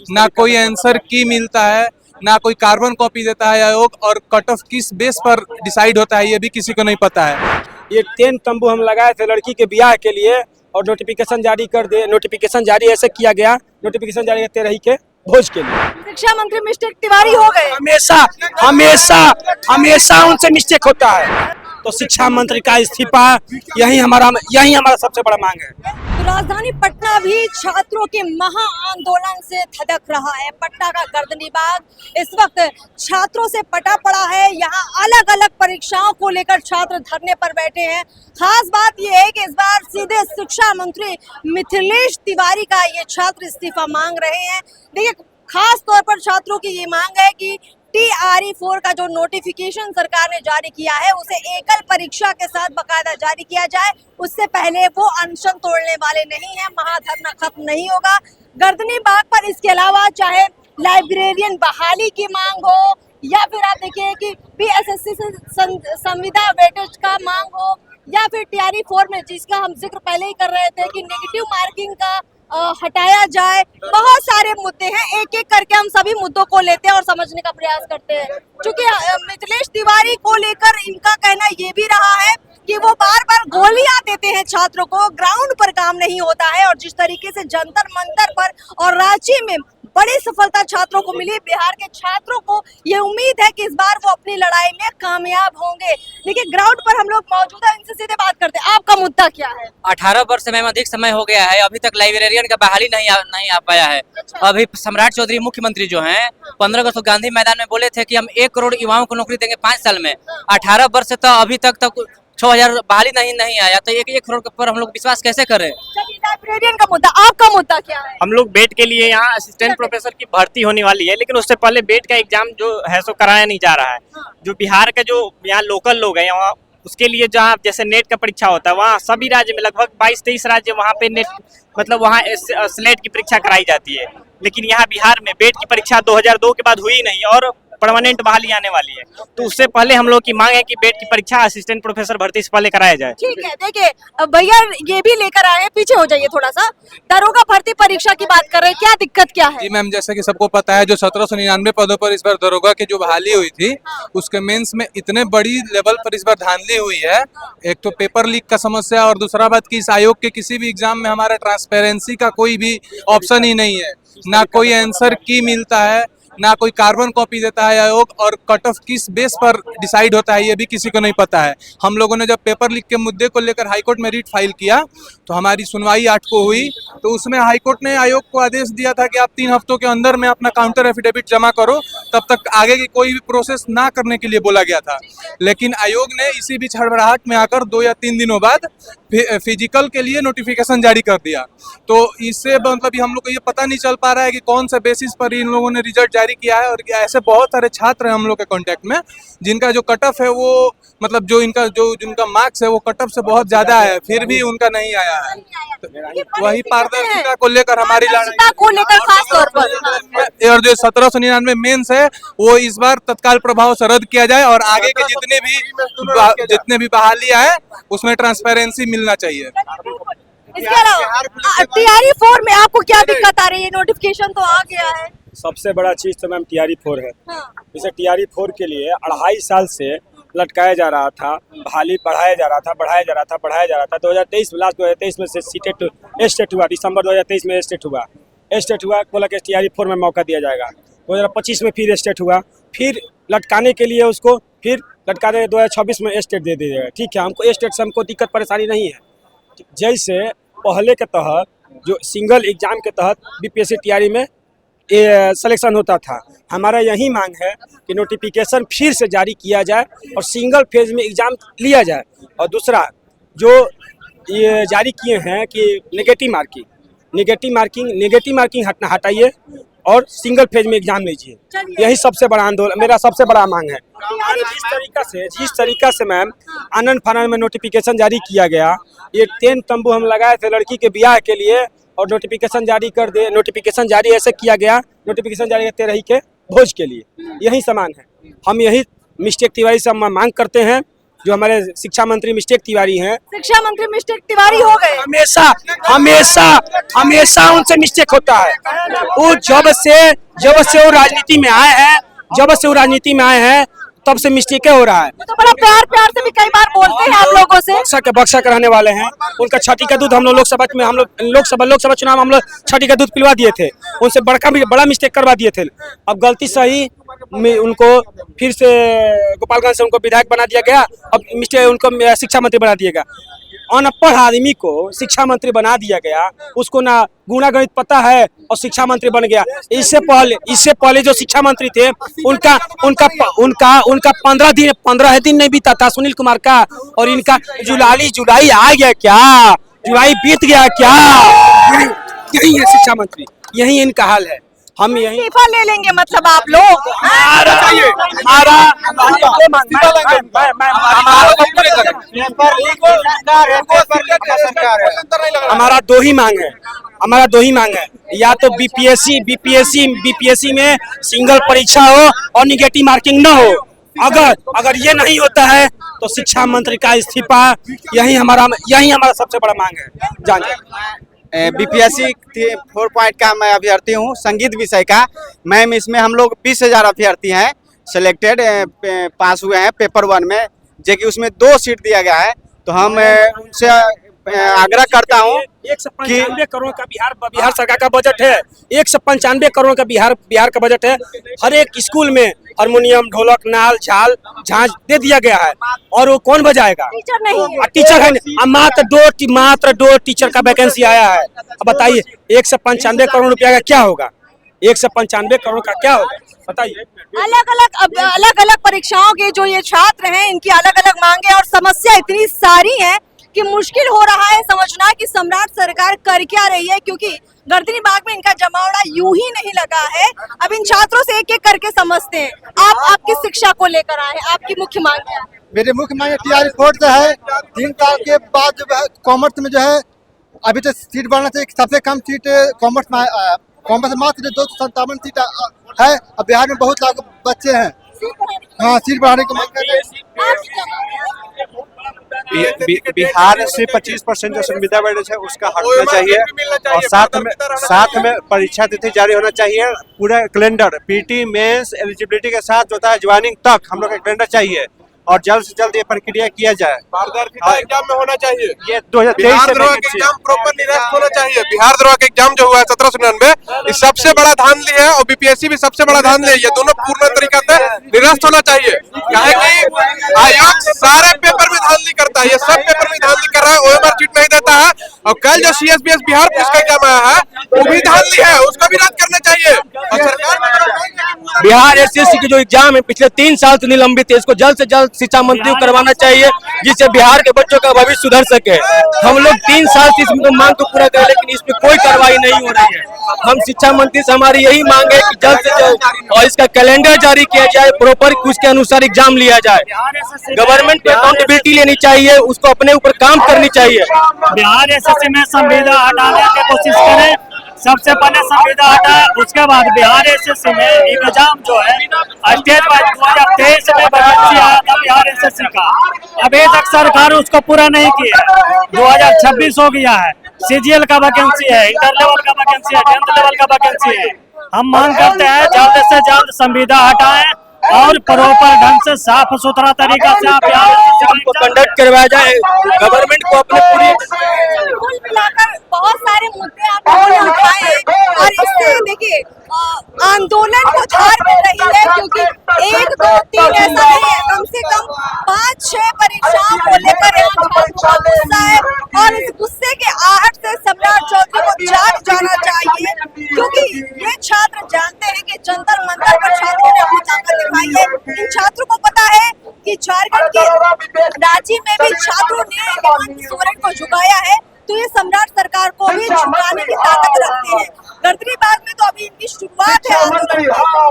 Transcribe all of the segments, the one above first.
ना कोई आंसर की मिलता है, ना कोई कार्बन कॉपी देता है आयोग, और कट ऑफ किस बेस पर डिसाइड होता है ये भी किसी को नहीं पता है। ये 10 तंबू हम लगाए थे लड़की के ब्याह के लिए और नोटिफिकेशन जारी ऐसे किया गया, नोटिफिकेशन जारी करते रही के भोज के लिए। शिक्षा मंत्री मिस्टेक तिवारी हो गए। हमेशा हमेशा हमेशा उनसे मिस्टेक होता है, तो शिक्षा मंत्री का इस्तीफा यही हमारा सबसे बड़ा मांग है। तो राजधानी पटना भी छात्रों के महा आंदोलन से धधक रहा है। पटना का गर्दनी बाग इस वक्त छात्रों से पटा पड़ा है। यहाँ अलग अलग परीक्षाओं को लेकर छात्र धरने पर बैठे हैं। खास बात यह है कि इस बार सीधे शिक्षा मंत्री मिथिलेश तिवारी का ये छात्र इस्तीफा मांग रहे हैं। देखिए, खास तौर पर छात्रों की ये मांग है कि TRE4 का जो नोटिफिकेशन सरकार ने जारी किया है उसे एकल परीक्षा के साथ बकायदा जारी किया जाए। उससे पहले वो अनशन तोड़ने वाले नहीं हैं। महाधरना खत्म नहीं होगा। गर्दनी बाग पर इसके अलावा चाहे लाइब्रेरियन बहाली की मांग हो या फिर आप देखिए कि PSSC से संविदा वेटेज का मांग हो या फिर TRE4 में जिसका हम जिक्र पहले ही कर रहे थे कि नेगेटिव मार्किंग का हटाया जाए। बहुत सारे मुद्दे हैं, एक एक करके हम सभी मुद्दों को लेते हैं और समझने का प्रयास करते हैं। क्योंकि मिथिलेश तिवारी को लेकर इनका कहना ये भी रहा है कि वो बार बार गोलियां देते हैं छात्रों को, ग्राउंड पर काम नहीं होता है। और जिस तरीके से जंतर मंतर पर और रांची में बड़ी सफलता छात्रों को मिली, बिहार के छात्रों को ये उम्मीद है कि इस बार वो अपनी लड़ाई में कामयाब होंगे। लेकिन ग्राउंड पर हम लोग मौजूद हैं, इनसे सीधे बात करते हैं। आपका मुद्दा क्या है? 18 वर्ष से मैम अधिक समय हो गया है, अभी तक लाइब्रेरियन का बहाली नहीं आ पाया है। अभी सम्राट चौधरी मुख्यमंत्री जो हैं 15 अगस्त को गांधी मैदान में बोले थे कि हम 1 करोड़ युवाओं को नौकरी देंगे 5 साल में। 18 वर्ष से तो अभी तक 6000 बहाली नहीं आया, तो 1 करोड़ पर हम लोग विश्वास कैसे करें? लाइब्रेरियन का मुद्दा, आपका मुद्दा क्या है? हम लोग बेट के लिए यहाँ असिस्टेंट प्रोफेसर की भर्ती होने वाली है, लेकिन उससे पहले बेट का एग्जाम जो है सो कराया नहीं जा रहा है। जो बिहार का जो यहाँ लोकल लोग हैं वहाँ उसके लिए जहाँ जैसे नेट का परीक्षा होता है वहाँ सभी राज्य में लगभग 22-23 राज्य वहाँ पे नेट मतलब वहाँ स्लेट की परीक्षा कराई जाती है। लेकिन यहाँ बिहार में बेट की परीक्षा 2002 के बाद हुई नहीं और परमानेंट बहाली आने वाली है, तो उससे पहले हम लोग की मांग है कि बेट की परीक्षा असिस्टेंट प्रोफेसर भर्ती से पहले कराया जाए। ठीक है, देखिए भैया ये भी लेकर आए हैं, पीछे हो जाइए थोड़ा सा। दरोगा भर्ती परीक्षा की बात कर रहे हैं, क्या दिक्कत क्या है? जी मैम, जैसा कि सबको पता है जो 1799 पदों पर इस बार दरोगा की जो बहाली हुई थी उसके मेंस में इतने बड़ी लेवल पर इस बार धांधली हुई है। एक तो पेपर लीक का समस्या और दूसरा बात कि इस आयोग के किसी भी एग्जाम में हमारा ट्रांसपेरेंसी का कोई भी ऑप्शन ही नहीं है। ना कोई आंसर की मिलता है, ना कोई कार्बन कॉपी देता है आयोग, और कट ऑफ किस बेस पर डिसाइड होता है ये भी किसी को नहीं पता है। हम लोगों ने जब पेपर लीक के मुद्दे को लेकर हाईकोर्ट में रिट फाइल किया तो हमारी सुनवाई 8 को हुई, तो उसमें हाईकोर्ट ने आयोग को आदेश दिया था कि आप 3 हफ्तों के अंदर में अपना काउंटर एफिडेविट जमा करो, तब तक आगे की कोई भी प्रोसेस ना करने के लिए बोला गया था। लेकिन आयोग ने इसी बीच हड़बड़ाहट में आकर 2 या 3 दिनों बाद फिजिकल के लिए नोटिफिकेशन जारी कर दिया। तो इससे मतलब हम लोग को ये पता नहीं चल पा रहा है कि कौन सा बेसिस पर इन लोगों ने रिजल्ट जारी किया है। और ऐसे बहुत सारे छात्र हैं हम लोग के कांटेक्ट में जिनका जो कट ऑफ है वो मतलब जिनका मार्क्स है वो कट ऑफ से बहुत ज्यादा है, फिर भी उनका नहीं आया है। तो वही पारदर्शिता को लेकर हमारी लड़ाई को लेकर खास तौर पर और जो 1799 मेंस है वो इस बार तत्काल प्रभाव से रद्द किया जाए और आगे के जितने भी बहालियां है उसमें ट्रांसपेरेंसी मिलना चाहिए। इसके अलावा TRE4 में आपको क्या दिक्कत आ रही है? नोटिफिकेशन तो आ गया है। सबसे बड़ा चीज तो मैम TRE4 है। हाँ। जैसे TRE4 के लिए 2.5 साल से लटकाया जा रहा था, बहाली बढ़ाया जा रहा था 2023 में, लास्ट 2023 में से स्टेट हुआ, दिसंबर 2023 में स्टेट हुआ, बोला कि TRE4 में मौका दिया जाएगा। 2025 में फिर स्टेट हुआ, फिर लटकाने के लिए उसको फिर लटका दे 2026 में स्टेट दे दिया। ठीक है, हमको स्टेट से हमको दिक्कत परेशानी नहीं है। जैसे पहले के तहत जो सिंगल एग्जाम के तहत BPSC TRE में सिलेक्शन होता था, हमारा यही मांग है कि नोटिफिकेशन फिर से जारी किया जाए और सिंगल फेज में एग्जाम लिया जाए। और दूसरा जो ये जारी किए हैं कि नेगेटिव मार्किंग हटाइए और सिंगल फेज में एग्जाम लीजिए। यही सबसे बड़ा आंदोलन, मेरा सबसे बड़ा मांग है। जिस तरीका से मैम आनन फानन में नोटिफिकेशन जारी किया गया, ये 10 तंबू हम लगाए थे लड़की के ब्याह के लिए और नोटिफिकेशन जारी ऐसे किया गया, नोटिफिकेशन जारी करते रही के भोज के लिए। यही समान है। हम यही मिस्टेक तिवारी से हम मांग करते हैं जो हमारे शिक्षा मंत्री मिस्टेक तिवारी हैं, शिक्षा मंत्री मिस्टेक तिवारी हो गए। हमेशा हमेशा हमेशा उनसे मिस्टेक होता है। वो जब से वो राजनीति में आए हैं तब से मिस्टेक हो रहा है। तो बड़ा प्यार से भी कई बार बोलते हैं आप लोगों से। बक्सा के रहने वाले हैं। उनका छठी का दूध हम लोग लोकसभा चुनाव हम लोग छठी का दूध पिलवा दिए थे। उनसे बड़ा मिस्टेक करवा दिए थे। अब गलती सही में उनको फिर से गोपालगंज से उनको विधायक बना दिया गया। अब मिस्टेक उनको शिक्षा मंत्री बना दिया गया। अनपढ़ आदमी को शिक्षा मंत्री बना दिया गया, उसको ना गुणा गणित पता है और शिक्षा मंत्री बन गया। इससे पहले जो शिक्षा मंत्री थे उनका 15 दिन नहीं बीता था सुनील कुमार का, और इनका जुलाई आ गया क्या? जुलाई बीत गया क्या? यही है शिक्षा मंत्री, यही इनका हाल है। हम यही इस्तीफा ले लेंगे मतलब आप लोग। हमारा दो ही मांग है, या तो बीपीएससी में सिंगल परीक्षा हो और निगेटिव मार्किंग न हो। अगर ये नहीं होता है तो शिक्षा मंत्री का इस्तीफा, यही हमारा सबसे बड़ा मांग है। जानिए, बीपीएससी 4 पॉइंट का मैं अभ्यर्थी हूँ, संगीत विषय का। मैम इसमें हम लोग 20,000 अभ्यर्थी हैं सिलेक्टेड, पास हुए हैं पेपर 1 में, जो कि उसमें 2 सीट दिया गया है। तो हम उनसे आग्रह करता हूँ 195 करोड़ का बिहार सरकार का बजट है। 195 करोड़ का बिहार का बजट है। हर एक स्कूल में हारमोनियम, ढोलक, नाल, झांझ दे दिया गया है, और वो कौन बजाएगा? टीचर नहीं है। टीचर है नहीं। मात्र दो टीचर का वैकेंसी आया है। अब बताइए 195 करोड़ रुपया का क्या होगा? 195 करोड़ का क्या होगा बताइए। अलग अलग परीक्षाओं के जो ये छात्र हैं, इनकी अलग अलग मांगे और समस्या इतनी सारी है कि मुश्किल हो रहा है समझना कि सम्राट सरकार कर क्या रही है, क्योंकि गर्दनी बाग में इनका जमावड़ा यूं ही नहीं लगा है। अब इन छात्रों से एक एक करके समझते हैं। आप आपकी शिक्षा को लेकर आए, आपकी मुख्य मांग क्या है? मेरी मुख्य मांग टीआरई कोर्ट से है। 3 साल के बाद जो है कॉमर्स में जो है अभी तो सीट बढ़ना चाहिए। सबसे कम सीट कॉमर्स में मात्र 257 सीट है। अब बिहार में बहुत लाख बच्चे हैं। हाँ, सीट बढ़ाने की मांग कर रहे हैं। बिहार से 25% जो संविदा बैठक है उसका हटना चाहिए, और साथ में परीक्षा तिथि जारी होना चाहिए। पूरा कैलेंडर पीटी मेंस एलिजिबिलिटी के साथ जो है ज्वाइनिंग तक हम लोग का कैलेंडर चाहिए, और जल्द से जल्द ये प्रक्रिया किया जाए। पारदर्शिता एग्जाम में होना चाहिए। ये 2023 से एग्जाम प्रॉपर निरस्त होना चाहिए। बिहार द्रोह के एग्जाम जो हुआ है 1799, इस सबसे बड़ा धांधली है, और बीपीएससी भी सबसे बड़ा धांधली है। ये दोनों पूर्ण तरीका से निरस्त होना चाहिए। काहे कि आयोग सारे पेपर में धांधली करता है, ये सब पेपर में धांधली कर रहा है। ओएमआर सीट नहीं देता है, और कल जो सीएसबीएस बिहार पुलिस का एग्जाम आया है वो भी धांधली है, उसको भी रद्द करना चाहिए। और सरकार बिहार एसएससी की जो एग्जाम है पिछले 3 साल से निलंबित है, इसको जल्द से जल्द शिक्षा मंत्री को करवाना चाहिए, जिससे बिहार के बच्चों का भविष्य सुधर सके। हम लोग 3 साल से इसमें मांग को पूरा करें, लेकिन इसमें कोई कार्रवाई नहीं हो रही है। हम शिक्षा मंत्री से हमारी यही मांग है कि जल्द से जल्द और इसका कैलेंडर जारी किया जाए, प्रॉपर उसके अनुसार एग्जाम लिया जाए। गवर्नमेंट को अकाउंटेबिलिटी लेनी चाहिए, उसको अपने ऊपर काम करनी चाहिए। बिहार एसएससी में संविदा हटाने की कोशिश करें। सबसे पहले संविदा हटाए, उसके बाद बिहार एसएससी में एग्जाम जो है स्टेट वाइज 2023 में वैकेंसी आया था बिहार एसएससी का, अभी तक सरकार उसको पूरा नहीं किया। 2026 हो गया है, सीजीएल का वैकेंसी है, इंटर लेवल का वैकेंसी है, 10th लेवल का वैकेंसी है। हम मांग करते हैं जल्द से जल्द संविदा हटाएं और प्रॉपर ढंग से साफ सुथरा तरीका से आप को कंडक्ट करवाया जाए। गवर्नमेंट को अपने पूरी कुल मिलाकर बहुत सारे मुद्दे आप लोगों ने उठाए हैं, और इससे देखिए आंदोलन को धार मिल रही है, क्योंकि 1, 2, 3 ऐसा नहीं है, कम से कम 5-6 परीक्षाओं को लेकर यहाँ छात्रों का गुस्सा है, और इस गुस्से के आहट से सम्राट चौधरी को जाग जाना चाहिए, क्योंकि ये छात्र जानते हैं कि जंतर मंतर पर छात्रों ने अपनी ताकत दिखाई है। इन छात्रों को पता है कि झारखंड के रांची में भी छात्रों ने हेमंत सोरेन को झुकाया है, तो ये सम्राट सरकार को भी झुकाने की ताकत रखते हैं। गर्दनी बाग में तो अभी इनकी शुरुआत है आंदोलन की।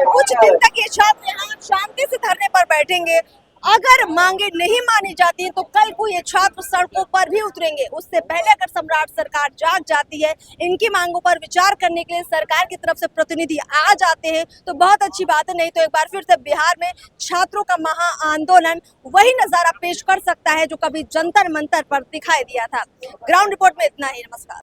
कुछ दिन तक ये छात्र यहाँ शांति से धरने पर बैठेंगे। अगर मांगे नहीं मानी जाती तो कल को ये छात्र सड़कों पर भी उतरेंगे। उससे पहले अगर सम्राट सरकार जाग जाती है, इनकी मांगों पर विचार करने के लिए सरकार की तरफ से प्रतिनिधि आ जाते हैं तो बहुत अच्छी बात है, नहीं तो एक बार फिर से बिहार में छात्रों का महा आंदोलन वही नजारा पेश कर सकता है जो कभी जंतर मंतर पर दिखाई दिया था। ग्राउंड रिपोर्ट में इतना ही, नमस्कार।